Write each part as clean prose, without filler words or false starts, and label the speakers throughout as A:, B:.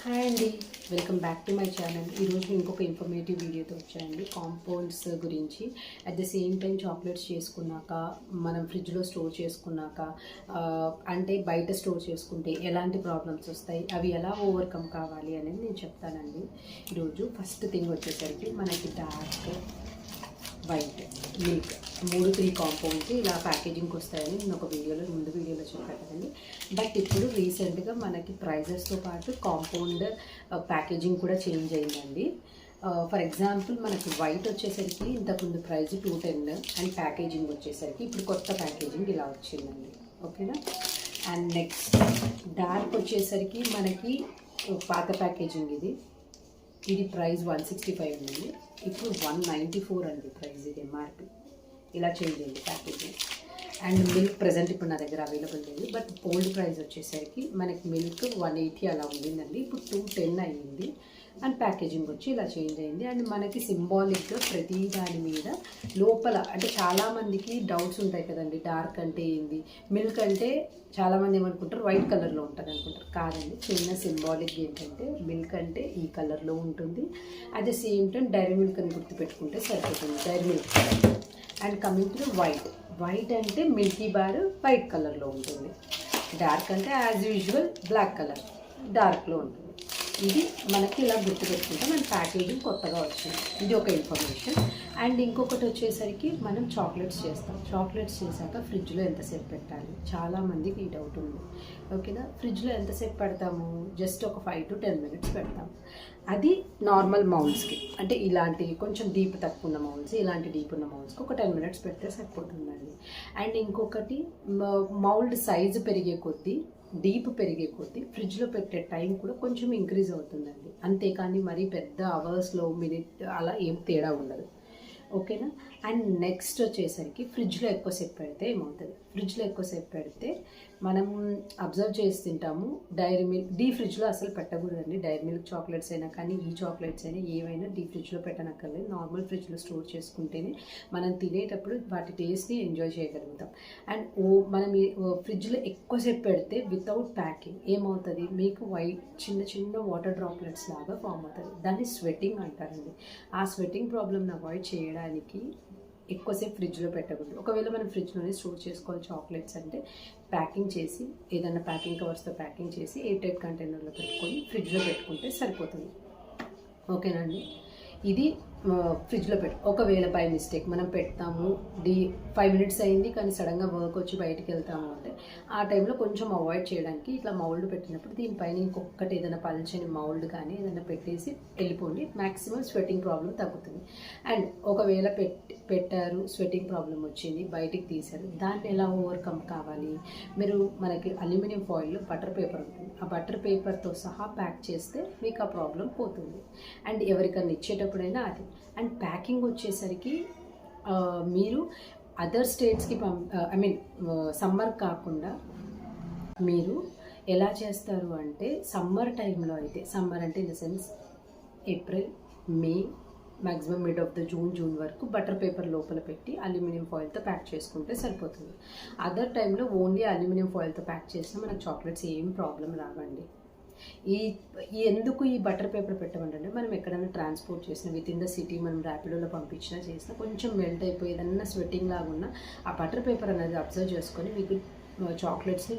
A: Hi అండి, welcome back to my channel. ఈరోజు ఇంకొక ఇన్ఫర్మేటివ్ వీడియోతో వచ్చాయండి. కాంపౌండ్స్ గురించి. At the same time chocolates చేసుకున్నాక మనం ఫ్రిడ్జ్లో స్టోర్ చేసుకున్నాక అంటే బయట స్టోర్ చేసుకుంటే ఎలాంటి ప్రాబ్లమ్స్ వస్తాయి, అవి ఎలా ఓవర్కమ్ కావాలి అనేది నేను చెప్తానండి. ఈరోజు ఫస్ట్ థింగ్ వచ్చేసరికి మనకి డార్క్ వైట్ మిల్క్ 3 కాంపౌండ్కి ఇలా ప్యాకేజింగ్కి వస్తాయని నేను ఒక ముందు వీడియోలో చెప్పాను కదండి. బట్ ఇప్పుడు రీసెంట్గా మనకి ప్రైజెస్తో పాటు కాంపౌండ్ ప్యాకేజింగ్ కూడా చేంజ్ అయిందండి. ఫర్ ఎగ్జాంపుల్ మనకి వైట్ వచ్చేసరికి ఇంతకుముందు ప్రైస్ 210 అండ్ ప్యాకేజింగ్ వచ్చేసరికి ఇప్పుడు కొత్త ప్యాకేజింగ్ ఇలా వచ్చిందండి. ఓకేనా. అండ్ నెక్స్ట్ డార్క్ వచ్చేసరికి మనకి పాత ప్యాకేజింగ్ ఇది ప్రైస్ 165 ఉంది, ఇప్పుడు 194 అండి ప్రైస్. ఇది ఎంఆర్పి ఇలా చేంజ్ అయింది ప్యాకేజింగ్. అండ్ మిల్క్ ప్రజెంట్ ఇప్పుడు నా దగ్గర అవైలబుల్ లేదు, బట్ ఓల్డ్ ప్రైస్ వచ్చేసరికి మనకి మిల్క్ 180 అలా ఉండిందండి, ఇప్పుడు 210 అయ్యింది. అండ్ ప్యాకేజింగ్ వచ్చి ఇలా చేంజ్ అయింది. అండ్ మనకి సింబాలిక్గా ప్రతి దాని మీద లోపల అంటే చాలామందికి డౌట్స్ ఉంటాయి కదండి, డార్క్ అంటే ఏంది, మిల్క్ అంటే చాలామంది ఏమనుకుంటారు వైట్ కలర్లో ఉంటుంది అనుకుంటారు. కాదండి, చిన్న సింబాలిక్ ఏంటంటే మిల్క్ అంటే ఈ కలర్లో ఉంటుంది. At the same time Dairy Milk అని గుర్తుపెట్టుకుంటే సరిపోతుంది, Dairy Milk. And coming to white అంటే మిల్కీ బార్ వైట్ కలర్లో ఉంటుంది. డార్క్ అంటే యాజ్ యూజువల్ బ్లాక్ కలర్ డార్క్లో ఉంటుంది. ఇది మనకి ఇలా గుర్తుపెట్టుకుంటే మన ప్యాకేజింగ్ కొత్తగా వచ్చింది. ఇది ఒక ఇన్ఫర్మేషన్. అండ్ ఇంకొకటి వచ్చేసరికి మనం చాక్లెట్స్ చేస్తాం. చాక్లెట్స్ చేశాక ఫ్రిడ్జ్లో ఎంతసేపు పెట్టాలి, చాలామందికి ఈ డౌట్ ఉంది. ఓకేనా. ఫ్రిడ్జ్లో ఎంతసేపు పెడతాము, జస్ట్ ఒక 5 to 10 minutes పెడతాము. అది నార్మల్ మౌల్డ్స్కి, అంటే ఇలాంటి కొంచెం డీప్ తక్కువ ఉన్న మౌల్డ్స్, ఇలాంటి డీప్ ఉన్న మౌల్డ్స్కి ఒక 10 minutes పెడితే సరిపోతుందండి. అండ్ ఇంకొకటి మౌల్డ్ సైజు పెరిగే కొద్దీ డీప్ పెరిగే కొద్దీ ఫ్రిడ్జ్లో పెట్టే టైం కూడా కొంచెం ఇంక్రీజ్ అవుతుందండి. అంతేకాని మరీ పెద్ద అవర్స్లో మినిట్ అలా ఏం తేడా ఉండదు. ఓకేనా. అండ్ నెక్స్ట్ వచ్చేసరికి ఫ్రిడ్జ్లో ఎక్కువసేపు పెడితే ఏమవుతుంది, ఫ్రిడ్జ్లో ఎక్కువసేపు పెడితే మనం అబ్జర్వ్ చేసి తింటాము. డైరీ మిల్క్ డీ ఫ్రిడ్జ్లో అసలు పెట్టకూడదండి. డైరీ మిల్క్ చాక్లెట్స్ అయినా కానీ ఈ చాక్లెట్స్ అయినా ఏవైనా డీ ఫ్రిడ్జ్లో పెట్టనక్కర్లేదు. నార్మల్ ఫ్రిడ్జ్లో స్టోర్ చేసుకుంటేనే మనం తినేటప్పుడు వాటి టేస్ట్ని ఎంజాయ్ చేయగలుగుతాం. అండ్ మనం ఫ్రిడ్జ్లో ఎక్కువసేపు పెడితే వితౌట్ ప్యాకింగ్ ఏమవుతుంది, మీకు చిన్న చిన్న వాటర్ డ్రాప్లెట్స్ లాగా ఫామ్ అవుతుంది. దాన్ని స్వెట్టింగ్ అంటారండి. ఆ స్వెట్టింగ్ ప్రాబ్లమ్ని అవాయిడ్ చేయడానికి ఎక్కువసేపు ఫ్రిడ్జ్లో పెట్టకూడదు. ఒకవేళ మనం ఫ్రిడ్జ్లోనే స్టోర్ చేసుకోవాలి చాక్లెట్స్ అంటే ప్యాకింగ్ చేసి ఏదైనా ప్యాకింగ్ కవర్స్తో ప్యాకింగ్ చేసి ఎయిర్ కంటైనర్లో పెట్టుకొని ఫ్రిడ్జ్లో పెట్టుకుంటే సరిపోతుంది. ఓకేనండి. ఇది ఫ్రిడ్జ్లో ఒకవేళ బై మిస్టేక్ మనం పెడతాము, 5 minutes అయింది కానీ సడన్గా వర్క్ వచ్చి బయటికి వెళ్తాము అంటే ఆ టైంలో కొంచెం అవాయిడ్ చేయడానికి ఇట్లా మౌల్డ్ పెట్టినప్పుడు దీనిపైన ఇంకొకటి ఏదైనా పల్చని మౌల్డ్ కానీ ఏదైనా పెట్టేసి వెళ్ళిపోండి. మ్యాక్సిమం స్వెట్టింగ్ ప్రాబ్లం తగ్గుతుంది. అండ్ ఒకవేళ పెట్టారు, స్వెట్టింగ్ ప్రాబ్లం వచ్చింది, బయటికి తీశారు, దాన్ని ఎలా ఓవర్కమ్ కావాలి, మీరు మనకి అల్యూమినియం ఫాయిల్లో బటర్ పేపర్ ఉంటుంది, ఆ బటర్ పేపర్తో సహా ప్యాక్ చేస్తే మీకు ఆ ప్రాబ్లం పోతుంది. అండ్ ఎవరికన్నా ఇచ్చేటప్పుడైనా అది. అండ్ ప్యాకింగ్ వచ్చేసరికి మీరు అదర్ స్టేట్స్కి సమ్మర్ కాకుండా మీరు ఎలా చేస్తారు అంటే సమ్మర్ టైంలో అయితే, సమ్మర్ అంటే in the sense April, May, maximum mid of the June వరకు బటర్ పేపర్ లోపల పెట్టి అల్యూమినియం ఫాయిల్తో ప్యాక్ చేసుకుంటే సరిపోతుంది. అదర్ టైంలో ఓన్లీ అల్యూమినియం ఫాయిల్తో ప్యాక్ చేసినా మనకు చాక్లెట్స్ ఏం ప్రాబ్లం రావండి. ఎందుకు ఈ బటర్ పేపర్ పెట్టమంటే మనం ఎక్కడైనా ట్రాన్స్పోర్ట్ చేసినా విత్ ఇన్ ద సిటీ మనం ర్యాపిడోలో పంపించినా చేసినా కొంచెం మెల్ట్ అయిపోయి ఏదన్నా స్వెట్టింగ్ లాగా ఉన్న ఆ బటర్ పేపర్ అనేది అబ్జర్వ్ చేసుకొని మీకు చాక్లెట్స్ని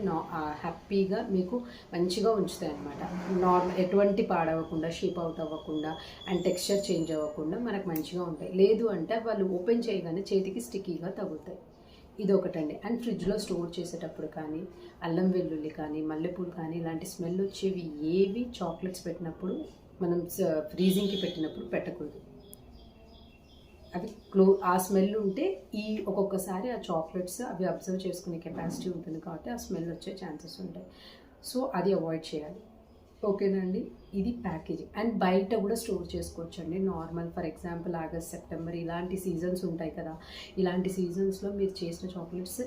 A: హ్యాపీగా మీకు మంచిగా ఉంచుతాయి అన్నమాట. ఎటువంటి పాడవకుండా, షేప్ అవుట్ అవ్వకుండా అండ్ టెక్స్చర్ చేంజ్ అవ్వకుండా మనకు మంచిగా ఉంటాయి. లేదు అంటే వాళ్ళు ఓపెన్ చేయగానే చేతికి స్టిక్కీగా తగులుతాయి. ఇది ఒకటండి. అండ్ ఫ్రిడ్జ్లో స్టోర్ చేసేటప్పుడు కానీ అల్లం వెల్లుల్లి కానీ మల్లెపూలు కానీ ఇలాంటి స్మెల్ వచ్చేవి ఏవి చాక్లెట్స్ పెట్టినప్పుడు మనం ఫ్రీజింగ్కి పెట్టినప్పుడు పెట్టకూడదు. అవి ఆ స్మెల్ ఉంటే ఒక్కొక్కసారి ఆ చాక్లెట్స్ అవి అబ్జర్వ్ చేసుకునే కెపాసిటీ ఉంటుంది కాబట్టి ఆ స్మెల్ వచ్చే ఛాన్సెస్ ఉంటాయి. సో అది అవాయిడ్ చేయాలి. ఓకేనండి. ఇది ప్యాకేజింగ్. అండ్ బయట కూడా స్టోర్ చేసుకోవచ్చు అండి. Normal for example August, September ఇలాంటి సీజన్స్ ఉంటాయి కదా, ఇలాంటి సీజన్స్లో మీరు చేసిన చాక్లెట్స్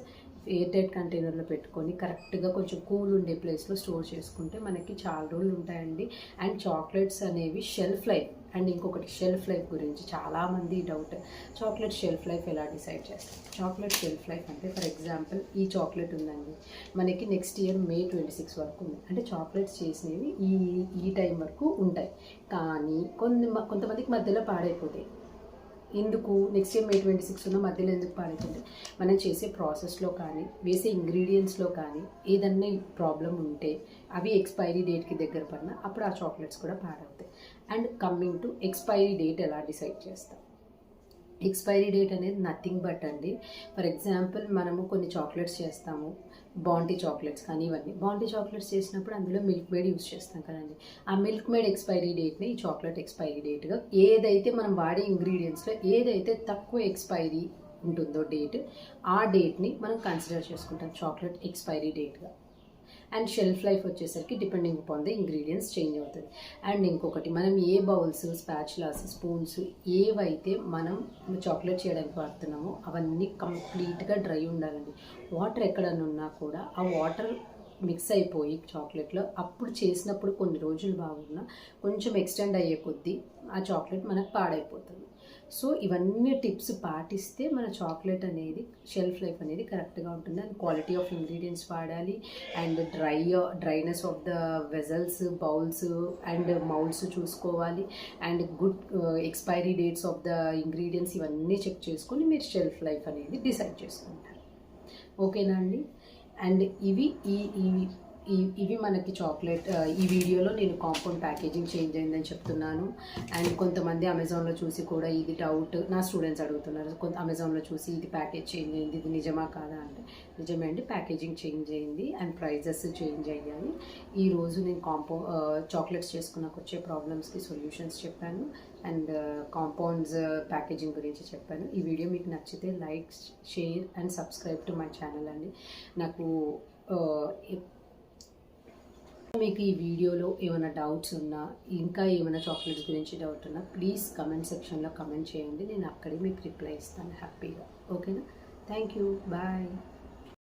A: ఎయిర్ టైట్ కంటైనర్లో పెట్టుకొని కరెక్ట్గా కొంచెం కూల్ ఉండే ప్లేస్లో స్టోర్ చేసుకుంటే మనకి చాలా రోజులు ఉంటాయండి. అండ్ చాక్లెట్స్ అనేవి షెల్ఫ్ లైఫ్ అండ్ ఇంకొకటి షెల్ఫ్ లైఫ్ గురించి చాలామంది డౌట్, చాక్లెట్ షెల్ఫ్ లైఫ్ ఎలా డిసైడ్ చేస్తాం? చాక్లెట్ షెల్ఫ్ లైఫ్ అంటే ఫర్ ఎగ్జాంపుల్ ఈ చాక్లెట్ ఉందండి, మనకి నెక్స్ట్ ఇయర్ May 26 వరకు ఉంది, అంటే చాక్లెట్స్ చేసినవి ఈ టైం వరకు ఉంటాయి. కానీ కొంతమందికి మధ్యలో పాడైపోతాయి. ఎందుకు నెక్స్ట్ ఇయర్ May 26 ఉన్న మధ్యలో ఎందుకు పాడైతుంది? మనం చేసే ప్రాసెస్లో కానీ వేసే ఇంగ్రీడియంట్స్లో కానీ ఏదన్నా ప్రాబ్లం ఉంటే అవి ఎక్స్పైరీ డేట్కి దగ్గర పడినా అప్పుడు ఆ చాక్లెట్స్ కూడా పాడవుతాయి. And coming to expiry date ఎలా డిసైడ్ చేస్తాం? ఎక్స్పైరీ డేట్ అనేది నథింగ్ బట్ అండి, ఫర్ ఎగ్జాంపుల్ మనము కొన్ని చాక్లెట్స్ చేస్తాము, బాంటీ చాక్లెట్స్ కానీ ఇవన్నీ బాంటీ చాక్లెట్స్ చేసినప్పుడు అందులో మిల్క్ మేడ్ యూస్ చేస్తాం కదండి. ఆ మిల్క్ మేడ్ ఎక్స్పైరీ డేట్ని ఈ చాక్లెట్ ఎక్స్పైరీ డేట్గా ఏదైతే మనం వాడే ఇంగ్రీడియంట్స్లో ఏదైతే తక్కువ ఎక్స్పైరీ ఉంటుందో డేట్, ఆ డేట్ని మనం కన్సిడర్ చేసుకుంటాం చాక్లెట్ ఎక్స్పైరీ డేట్గా. అండ్ షెల్ఫ్ లైఫ్ వచ్చేసరికి depending upon the ingredients change అవుతుంది. అండ్ ఇంకొకటి, మనం ఏ బౌల్స్, స్పాచులాస్, స్పూన్స్ ఏవైతే మనం చాక్లెట్ చేయడానికి వాడుతున్నామో అవన్నీ కంప్లీట్గా డ్రై ఉండాలండి. వాటర్ ఎక్కడన్నా ఉన్నా కూడా ఆ వాటర్ మిక్స్ అయిపోయి చాక్లెట్లో అప్పుడు చేసినప్పుడు కొన్ని రోజులు బాగున్నా కొంచెం ఎక్స్టెండ్ అయ్యే కొద్దీ ఆ చాక్లెట్ మనకు పాడైపోతుంది. సో ఇవన్నీ టిప్స్ పాటిస్తే మన చాక్లెట్ అనేది షెల్ఫ్ లైఫ్ అనేది కరెక్ట్గా ఉంటుంది. అండ్ క్వాలిటీ ఆఫ్ ఇంగ్రీడియంట్స్ వాడాలి, and dryness of the vessels, bowls and moulds చూసుకోవాలి, and good expiry dates of the ingredients ఇవన్నీ చెక్ చేసుకొని మీరు షెల్ఫ్ లైఫ్ అనేది డిసైడ్ చేసుకుంటారు. ఓకేనా అండి? అండ్ ఇవి మనకి చాక్లెట్, ఈ వీడియోలో నేను కాంపౌండ్ ప్యాకేజింగ్ చేంజ్ అయిందని చెప్తున్నాను. అండ్ కొంతమంది అమెజాన్లో చూసి కూడా ఇది డౌట్ నా స్టూడెంట్స్ అడుగుతున్నారు, అమెజాన్లో చూసి ఇది ప్యాకేజ్ చేంజ్ అయింది, ఇది నిజమా కాదా అంటే నిజమే అండి, ప్యాకేజింగ్ చేంజ్ అయింది అండ్ ప్రైజెస్ చేంజ్ అయ్యాయి. ఈరోజు నేను చాక్లెట్స్ చేసుకున్నాక వచ్చే ప్రాబ్లమ్స్కి సొల్యూషన్స్ చెప్పాను అండ్ కాంపౌండ్స్ ప్యాకేజింగ్ గురించి చెప్పాను. ఈ వీడియో మీకు నచ్చితే like, share and subscribe to my channel అండి. నాకు మీకు ఈ వీడియోలో ఏమైనా డౌట్స్ ఉన్నా, ఇంకా ఏమైనా చాక్లెట్స్ గురించి డౌట్ ఉన్నా ప్లీజ్ కమెంట్ సెక్షన్లో కమెంట్ చేయండి, నేను అక్కడే మీకు రిప్లై ఇస్తాను హ్యాపీగా. ఓకేనా? Thank you, bye.